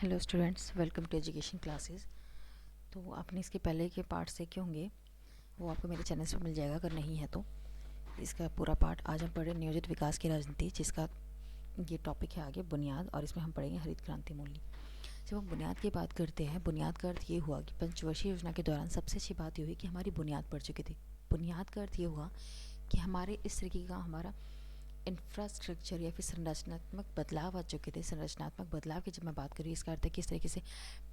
Hello students, welcome to education classes. तो आपने इसके पहले के पार्ट सीखे होंगे, वो आपको मेरे चैनल पे मिल जाएगा अगर नहीं है तो। इसका पूरा पार्ट आज हम पढ़े नियोजित विकास की राजनीति, जिसका ये टॉपिक है आगे बुनियाद, और इसमें हम पढ़ेंगे हरित क्रांति मूल्य। जब हम बुनियाद की बात करते हैं, बुनियाद का अर्थ ये हुआ कि पंचवर्षीय योजना के दौरान सबसे अच्छी बात ये हुई कि हमारी बुनियाद पड़ चुकी थी। बुनियाद का अर्थ ये हुआ कि हमारे इस तरीके का हमारा इंफ्रास्ट्रक्चर या फिर संरचनात्मक बदलाव आ चुके थे। संरचनात्मक बदलाव की जब मैं बात करूँ, इसका अर्थ है किस तरीके से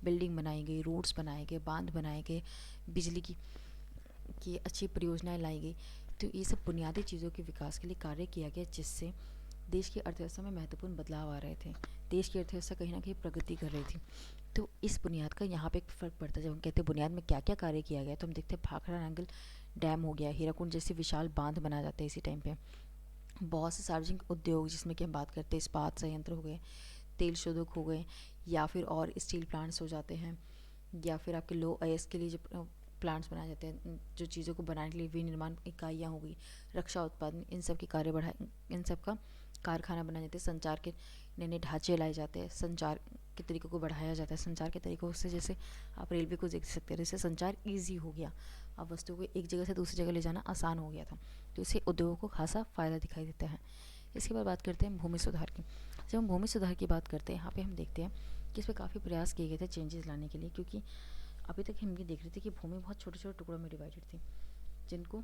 बिल्डिंग बनाई गई, रोड्स बनाए गए, बांध बनाए गए, बिजली की अच्छी परियोजनाएं लाई गई। तो ये सब बुनियादी चीज़ों के विकास के लिए कार्य किया गया, जिससे देश की अर्थव्यवस्था में महत्वपूर्ण बदलाव आ रहे थे। देश की अर्थव्यवस्था कहीं ना कहीं प्रगति कर रही थी। तो इस बुनियाद का यहाँ पे एक फ़र्क पड़ता है। जब हम कहते हैं बुनियाद में क्या क्या कार्य किया गया, तो हम देखते हैं भाखड़ा नांगल डैम हो गया, हीराकुंड जैसे विशाल बांध बना जाते हैं इसी टाइम पे। बहुत से सार्वजनिक उद्योग, जिसमें कि हम बात करते हैं इस्पात संयंत्र हो गए, तेल शोधक हो गए, या फिर और स्टील प्लांट्स हो जाते हैं, या फिर आपके लो अयस्क के लिए जो प्लांट्स बनाए जाते हैं, जो चीज़ों को बनाने के लिए विनिर्माण इकाइयाँ हो गई, रक्षा उत्पादन, इन सब की कार्य बढ़ाए, इन सब का कारखाना बनाए जाते हैं। संचार के नए नए ढांचे लाए जाते हैं, संचार के तरीकों को बढ़ाया जाता है। संचार के तरीकों से जैसे आप रेलवे को देख सकते हैं, जैसे संचार ईजी हो गया, अब वस्तुओं को एक जगह से दूसरी जगह ले जाना आसान हो गया था। तो इससे उद्योगों को खासा फ़ायदा दिखाई देता है। इसके बाद बात करते हैं भूमि सुधार की। जब हम भूमि सुधार की बात करते हैं, यहाँ पे हम देखते हैं कि इस पर काफ़ी प्रयास किए गए थे चेंजेस लाने के लिए, क्योंकि अभी तक हम ये देख रहे थे कि भूमि बहुत छोटे छोटे टुकड़ों में डिवाइडेड थी, जिनको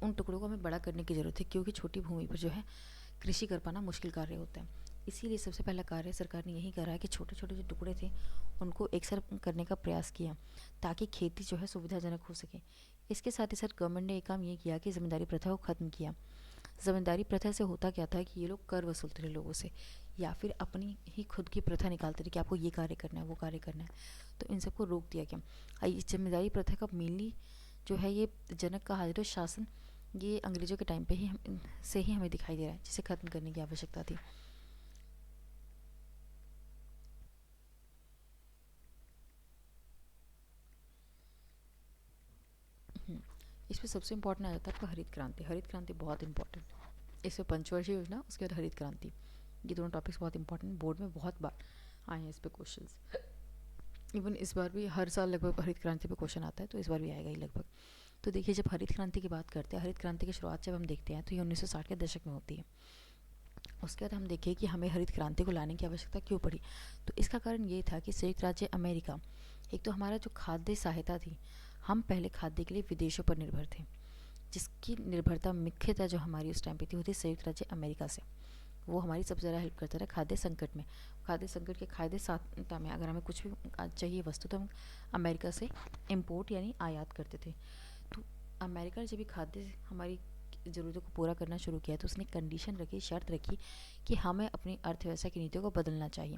उन टुकड़ों को हमें बड़ा करने की ज़रूरत है, क्योंकि छोटी भूमि पर जो है कृषि कर पाना मुश्किल कार्य होता है। इसीलिए सबसे पहला कार्य सरकार ने यही करा है कि छोटे छोटे जो टुकड़े थे उनको एक साथ करने का प्रयास किया, ताकि खेती जो है सुविधाजनक हो सके। इसके साथ ही साथ गवर्नमेंट ने एक काम ये किया कि ज़मींदारी प्रथा को ख़त्म किया। ज़मींदारी प्रथा से होता क्या था कि ये लोग कर वसूलते थे लोगों से, या फिर अपनी ही खुद की प्रथा निकालते थे कि आपको ये कार्य करना है, वो कार्य करना है। तो इन सबको रोक दिया गया। इस जमींदारी प्रथा का मेनली जो है ये जनक का हाजिर शासन, ये अंग्रेज़ों के टाइम पे ही से ही हमें दिखाई दे रहा है, जिसे ख़त्म करने की आवश्यकता थी। इस पर सबसे इम्पोर्टेंट आ जाता है आपका हरित क्रांति। हरित क्रांति बहुत इंपॉर्टेंट। इसमें पंचवर्षीय योजना, उसके बाद हरित क्रांति, ये दोनों टॉपिक्स बहुत इंपॉर्टेंट, बोर्ड में बहुत बार आए हैं इस पर क्वेश्चंस। इवन इस बार भी हर साल लगभग हरित क्रांति पे क्वेश्चन आता है, तो इस बार भी आएगा ही लगभग। तो देखिए, जब हरित क्रांति की बात करते हैं, हरित क्रांति की शुरुआत जब हम देखते हैं तो ये 1960 के दशक में होती है। उसके बाद हम देखें कि हमें हरित क्रांति को लाने की आवश्यकता क्यों पड़ी। तो इसका कारण ये था कि संयुक्त राज्य अमेरिका, एक तो हमारा जो खाद्य सहायता थी, हम पहले खाद्य के लिए विदेशों पर निर्भर थे, जिसकी निर्भरता मुख्यतः जो हमारी उस टाइम पे थी वो थी संयुक्त राज्य अमेरिका से। वो हमारी सबसे ज़्यादा हेल्प करता था खाद्य संकट में। खाद्य संकट के खाद्य सहायता में अगर हमें कुछ भी चाहिए वस्तु, तो हम अमेरिका से इम्पोर्ट यानी आयात करते थे। तो अमेरिका ने जब भी खाद्य हमारी ज़रूरतों को पूरा करना शुरू किया, तो उसने कंडीशन रखी, शर्त रखी कि हमें अपनी अर्थव्यवस्था की नीतियों को बदलना चाहिए।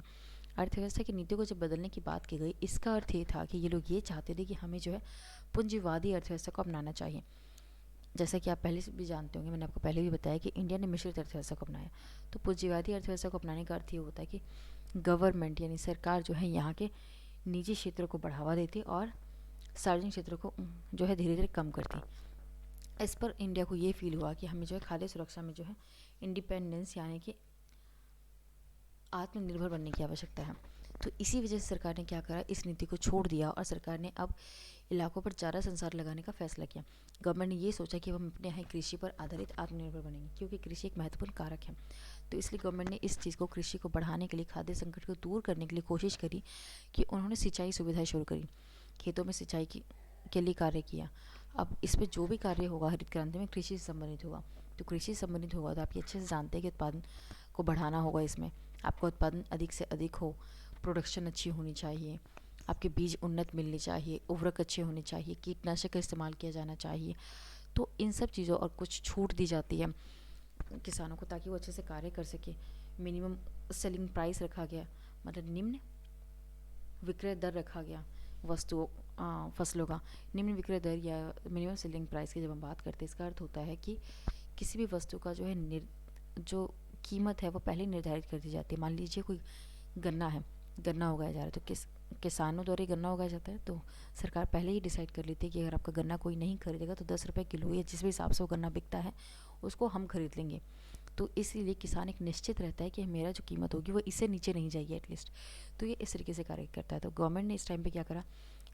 अर्थव्यवस्था की नीतियों को जब बदलने की बात की गई, इसका अर्थ ये था कि ये लोग ये चाहते थे कि हमें जो है पूंजीवादी अर्थव्यवस्था को अपनाना चाहिए। जैसा कि आप पहले से भी जानते होंगे, मैंने आपको पहले भी बताया कि इंडिया ने मिश्रित अर्थव्यवस्था को अपनाया। तो पूंजीवादी अर्थव्यवस्था को अपनाने का अर्थ ये होता है कि गवर्नमेंट यानी सरकार जो है यहाँ के निजी क्षेत्रों को बढ़ावा देती और सार्वजनिक क्षेत्रों को जो है धीरे धीरे कम करती। इस पर इंडिया को ये फील हुआ कि हमें जो है खाद्य सुरक्षा में जो है इंडिपेंडेंस यानी कि आत्मनिर्भर बनने की आवश्यकता है। तो इसी वजह से सरकार ने क्या करा, इस नीति को छोड़ दिया और सरकार ने अब इलाकों पर ज़्यादा संसार लगाने का फैसला किया। गवर्नमेंट ने ये सोचा कि हम अपने यहाँ कृषि पर आधारित आत्मनिर्भर बनेंगे, क्योंकि कृषि एक महत्वपूर्ण कारक है। तो इसलिए गवर्नमेंट ने इस चीज़ को, कृषि को बढ़ाने के लिए, खाद्य संकट को दूर करने के लिए कोशिश करी कि उन्होंने सिंचाई सुविधाएं शुरू करी, खेतों में सिंचाई के लिए कार्य किया। अब इस पर जो भी कार्य होगा हरित क्रांति में, कृषि से संबंधित होगा। तो कृषि से संबंधित होगा तो आप ये अच्छे से जानते हैं कि उत्पादन को बढ़ाना होगा। इसमें आपका उत्पादन अधिक से अधिक हो, प्रोडक्शन अच्छी होनी चाहिए, आपके बीज उन्नत मिलने चाहिए, उर्वरक अच्छे होने चाहिए, कीटनाशक का इस्तेमाल किया जाना चाहिए। तो इन सब चीज़ों और कुछ छूट दी जाती है किसानों को, ताकि वो अच्छे से कार्य कर सके। मिनिमम सेलिंग प्राइस रखा गया, मतलब निम्न विक्रय दर रखा गया वस्तुओं फसलों का। निम्न विक्रय दर या मिनिमम सेलिंग प्राइस की जब हम बात करते हैं, इसका अर्थ होता है कि किसी भी वस्तु का जो है जो कीमत है वो पहले निर्धारित कर दी जाती है। मान लीजिए कोई गन्ना है, गन्ना उगाया जा रहा है, तो किसानों द्वारा गन्ना उगाया जाता है। तो सरकार पहले ही डिसाइड कर लेती है कि अगर आपका गन्ना कोई नहीं खरीदेगा तो 10 रुपये किलो या जिस भी हिसाब से वो गन्ना बिकता है उसको हम खरीद लेंगे। तो इसीलिए किसान एक निश्चित रहता है कि मेरा जो कीमत होगी वो इससे नीचे नहीं जाएगी एटलीस्ट। तो ये इस तरीके से कार्य करता है। तो गवर्नमेंट ने इस टाइम पे क्या करा,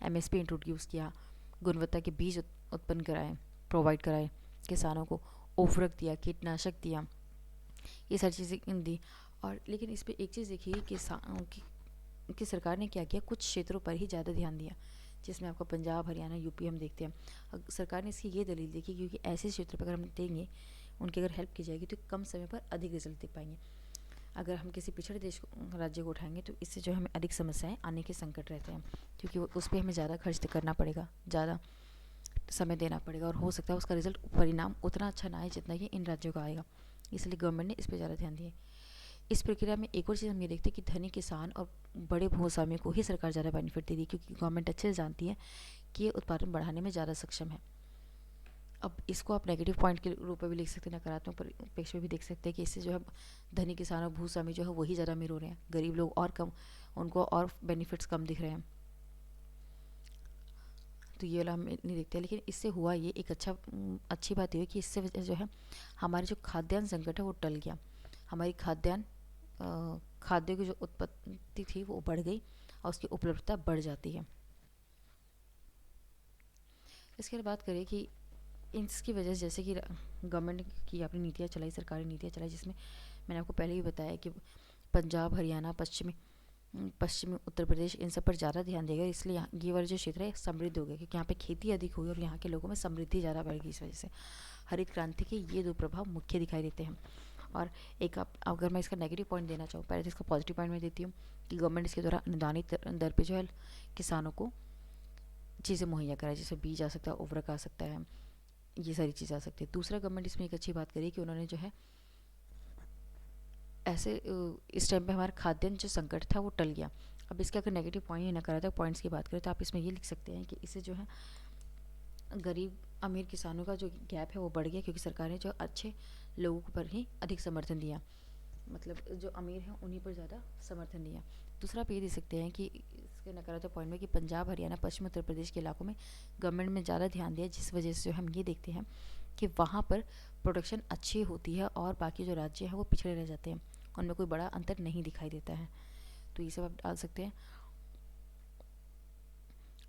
एमएसपी इंट्रोड्यूस किया, गुणवत्ता के बीज उत्पन्न कराए, प्रोवाइड कराए किसानों को, उर्वरक दिया, कीटनाशक दिया, ये सारी चीज़ें दी। और लेकिन इस पर एक चीज़ देखिए कि सरकार ने क्या किया, कुछ क्षेत्रों पर ही ज़्यादा ध्यान दिया, जिसमें आपको पंजाब, हरियाणा, यूपी हम देखते हैं। सरकार ने इसकी ये दलील देखी क्योंकि ऐसे क्षेत्र पर अगर हम देंगे, उनकी अगर हेल्प की जाएगी तो कम समय पर अधिक रिजल्ट दे पाएंगे। अगर हम किसी पिछड़े देश राज्य को उठाएंगे तो इससे जो हमें अधिक समस्याएं आने के संकट रहते हैं, क्योंकि उस पर हमें ज़्यादा खर्च करना पड़ेगा, ज़्यादा समय देना पड़ेगा, और हो सकता है उसका रिजल्ट परिणाम उतना अच्छा ना आए जितना कि इन राज्यों का आएगा। इसलिए गवर्नमेंट ने इस पर ज़्यादा ध्यान दिया। इस प्रक्रिया में एक और चीज़ हम ये देखते हैं कि धनी किसान और बड़े भूस्वामियों को ही सरकार ज़्यादा बेनिफिट दे रही है, क्योंकि गवर्नमेंट अच्छे से जानती है कि ये उत्पादन बढ़ाने में ज़्यादा सक्षम है। अब इसको आप नेगेटिव पॉइंट के रूप में भी लिख सकते हैं, नकारात्मक परिप्रेक्ष्य में भी देख सकते हैं कि इससे जो है धनी किसान और भूस्वामी जो है वही ज़्यादा अमीर हो रहे हैं, गरीब लोग और कम, उनको और बेनिफिट्स कम दिख रहे हैं। तो ये वाला हम नहीं देखते हैं। लेकिन इससे हुआ ये एक अच्छी बात ये है कि इससे जो है हमारे जो खाद्यान्न संकट है वो टल गया। हमारी खाद्य की जो उत्पत्ति थी वो बढ़ गई और उसकी उपलब्धता बढ़ जाती है। इसके बाद बात करें कि इसकी वजह से जैसे कि गवर्नमेंट की अपनी नीतियाँ चलाई, सरकारी नीतियाँ चलाई, जिसमें मैंने आपको पहले ही बताया कि पंजाब, हरियाणा, पश्चिमी उत्तर प्रदेश, इन सब पर ज़्यादा ध्यान देगा। इसलिए यहाँ ये वाला जो क्षेत्र है समृद्ध हो गया, क्योंकि यहाँ पे खेती अधिक हुई और यहाँ के लोगों में समृद्धि ज़्यादा बढ़ गई। इस वजह से हरित क्रांति के ये दो प्रभाव मुख्य दिखाई देते हैं। और एक अगर मैं इसका नेगेटिव पॉइंट देना चाहूँ, पहले तो इसका पॉजिटिव पॉइंट मैं देती हूँ कि गवर्नमेंट इसके द्वारा अनुदानित दर पर जो है किसानों को चीज़ें मुहैया कराए, जैसे बीज आ सकता है, उर्वरक आ सकता है, ये सारी चीज़ें आ सकती है। दूसरा, गवर्नमेंट इसमें एक अच्छी बात करी कि उन्होंने जो है ऐसे इस टाइम पे हमारा खाद्यान्न जो संकट था वो टल गया। अब इसके अगर नेगेटिव पॉइंट या नकारात्मक पॉइंट्स की बात करें तो आप इसमें ये लिख सकते हैं कि इससे जो है गरीब अमीर किसानों का जो गैप है वो बढ़ गया, क्योंकि सरकार ने जो अच्छे लोगों पर ही अधिक समर्थन दिया, मतलब जो अमीर हैं उन्हीं पर ज़्यादा समर्थन दिया। दूसरा आप ये दे सकते हैं कि इसके नकारात्मक पॉइंट में कि पंजाब, हरियाणा, पश्चिमी उत्तर प्रदेश के इलाकों में गवर्नमेंट में ज़्यादा ध्यान दिया, जिस वजह से जो हम ये देखते हैं कि वहाँ पर प्रोडक्शन अच्छी होती है और बाकी जो राज्य हैं वो पिछड़े रह जाते हैं, उनमें कोई बड़ा अंतर नहीं दिखाई देता है। तो ये सब आप डाल सकते हैं।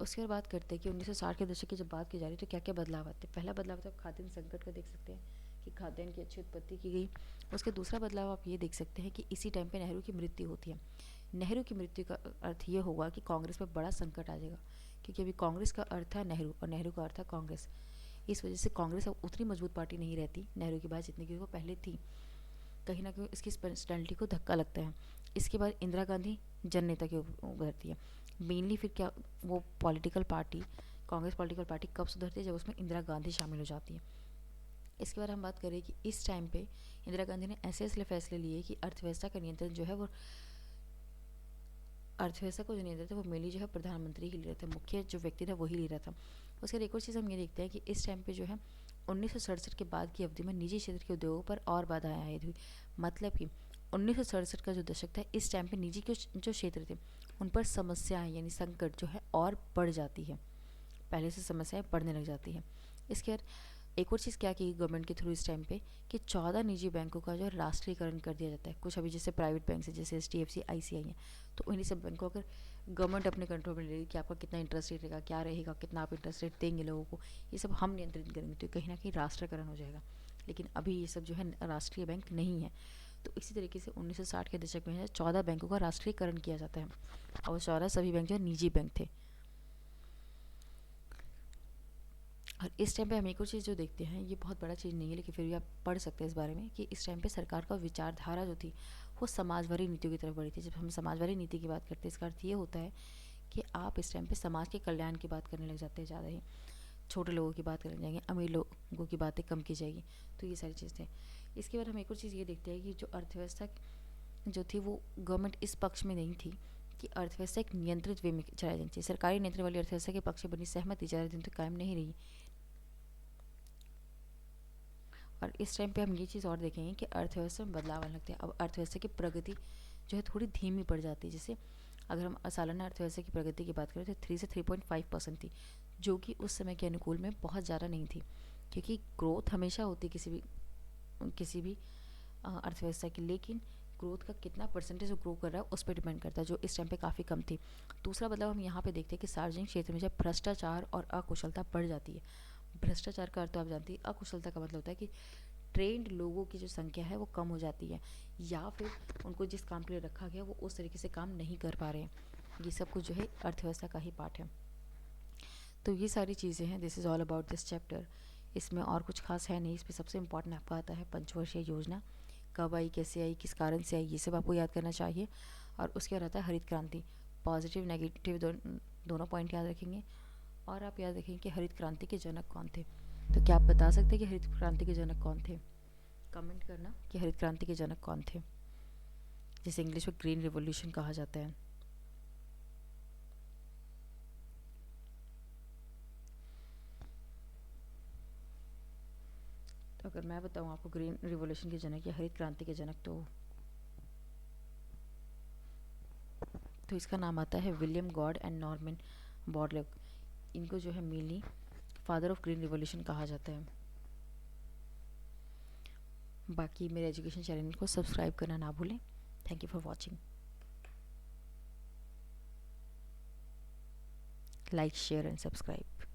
उसके बाद बात करते हैं कि 1960 के दशक की जब बात की जा रही है तो क्या क्या बदलाव आते हैं। पहला बदलाव तो आप खाद्यान्न संकट का देख सकते हैं कि खाद्यान्न की अच्छी उत्पत्ति की गई। उसके दूसरा बदलाव आप ये देख सकते हैं कि इसी टाइम पे नेहरू की मृत्यु होती है। नेहरू की मृत्यु का अर्थ ये होगा कि कांग्रेस पर बड़ा संकट आ जाएगा, क्योंकि अभी कांग्रेस का अर्थ था नेहरू और नेहरू का अर्थ था कांग्रेस। इस वजह से कांग्रेस अब उतनी मजबूत पार्टी नहीं रहती नेहरू के बाद जितनी की वो पहले थी। कहीं ना कहीं इसकी पर्सनैलिटी को धक्का लगता है। इसके बाद इंदिरा गांधी जन नेता की उभरती है। मेनली फिर क्या वो political party, Congress political party कब सुधरती है, जब उसमें इंदिरा गांधी शामिल हो जाती है। इसके बाद हम बात करें कि इस टाइम पे इंदिरा गांधी ने ऐसे ऐसे फैसले लिए कि अर्थव्यवस्था का नियंत्रण जो है वो अर्थव्यवस्था को जो नियंत्रण था वो मेनली जो है प्रधानमंत्री ही ले रहा था, मुख्य जो व्यक्ति था वही ले रहा था। उसके बाद एक और चीज़ हम ये देखते हैं कि इस टाइम पे जो है 1967 के बाद की अवधि में निजी क्षेत्र के उद्योगों पर और बाधाएं आयद हुई। मतलब कि 1967 का जो दशक था, इस टाइम पे निजी के जो क्षेत्र थे उन पर समस्याएं यानी संकट जो है और बढ़ जाती है, पहले से समस्याएं बढ़ने लग जाती है। इसके बाद एक और चीज़ क्या की गवर्नमेंट के थ्रू इस टाइम पे कि 14 निजी बैंकों का जो है राष्ट्रीयकरण कर दिया जाता है। कुछ अभी जैसे प्राइवेट बैंक है जैसे HDFC, ICI है, तो उन्हीं सब बैंकों को अगर गवर्नमेंट अपने कंट्रोल में ले लेगी कि आपका कितना इंटरेस्ट रेट रहेगा, क्या रहेगा, कितना आप इंटरेस्ट रेट देंगे लोगों को, ये सब हम नियंत्रित करेंगे, तो कहीं ना कहीं राष्ट्रीयकरण हो जाएगा। लेकिन अभी ये सब जो है राष्ट्रीय बैंक नहीं है। तो इसी तरीके से 1960 के दशक में 14 बैंकों का राष्ट्रीयकरण किया जाता है और 14 सभी बैंक जो है निजी बैंक थे। और इस टाइम पे हम एक और चीज़ जो देखते हैं, ये बहुत बड़ा चीज़ नहीं है लेकिन फिर भी आप पढ़ सकते हैं इस बारे में, कि इस टाइम पे सरकार का विचारधारा जो थी वो समाजवादी नीतियों की तरफ बढ़ी थी। जब हम समाजवादी नीति की बात करते हैं इसका अर्थ ये होता है कि आप इस टाइम पे समाज के कल्याण की बात करने लग जाते हैं ज़्यादा ही, छोटे लोगों की बात करने जाएंगे, अमीर लोगों की बातें कम की जाएगी। तो ये सारी चीज़ थे। इसके बाद हम एक और चीज़ ये देखते हैं कि जो अर्थव्यवस्था जो थी वो गवर्नमेंट इस पक्ष में नहीं थी कि अर्थव्यवस्था एक नियंत्रित वे में चलाई जानी चाहिए। सरकारी नियंत्रण वाली अर्थव्यवस्था के पक्ष में बनी सहमति ज़्यादा दिन तक कायम नहीं रही। और इस टाइम पे हम ये चीज़ और देखेंगे कि अर्थव्यवस्था में बदलाव आने लगते हैं। अब अर्थव्यवस्था की प्रगति जो है थोड़ी धीमी पड़ जाती है। जैसे अगर हम सालाना अर्थव्यवस्था की प्रगति की बात करें तो 3 से 3.5% थी, जो कि उस समय के अनुकूल में बहुत ज़्यादा नहीं थी, क्योंकि ग्रोथ हमेशा होती है किसी भी अर्थव्यवस्था की, लेकिन ग्रोथ का कितना परसेंटेज वो ग्रो कर रहा है उस पर डिपेंड करता है, जो इस टाइम पे काफ़ी कम थी। दूसरा बदलाव हम यहाँ पे देखते हैं कि सार्वजनिक क्षेत्र में जब भ्रष्टाचार और अकुशलता बढ़ जाती है। भ्रष्टाचार का अर्थ तो आप जानती है, अकुशलता का मतलब होता है कि ट्रेंड लोगों की जो संख्या है वो कम हो जाती है, या फिर उनको जिस काम के लिए रखा गया वो उस तरीके से काम नहीं कर पा रहे हैं। ये सब कुछ जो है अर्थव्यवस्था का ही पार्ट है। तो ये सारी चीज़ें हैं, this is all about this chapter. इसमें और कुछ खास है नहीं। इसमें सबसे इम्पॉर्टेंट आपका आता है पंचवर्षीय योजना, कब आई, कैसे आई, किस कारण से आई, ये सब आपको याद करना चाहिए। और उसके बाद आता है हरित क्रांति। पॉजिटिव नेगेटिव दोनों पॉइंट याद रखेंगे। और आप याद रखेंगे कि हरित क्रांति के जनक कौन थे। तो क्या आप बता सकते हैं कि हरित क्रांति के जनक कौन थे? कमेंट करना कि हरित क्रांति के जनक कौन थे, जिसे इंग्लिश में ग्रीन रिवॉल्यूशन कहा जाता है। तो अगर मैं बताऊं आपको ग्रीन रिवॉल्यूशन के जनक या हरित क्रांति के जनक, तो इसका नाम आता है William God and Norman Borlaug. इनको जो है mainly father of green revolution कहा जाता है। बाकी मेरे एजुकेशन चैनल को सब्सक्राइब करना ना भूलें। Thank you for watching. Like, share and subscribe.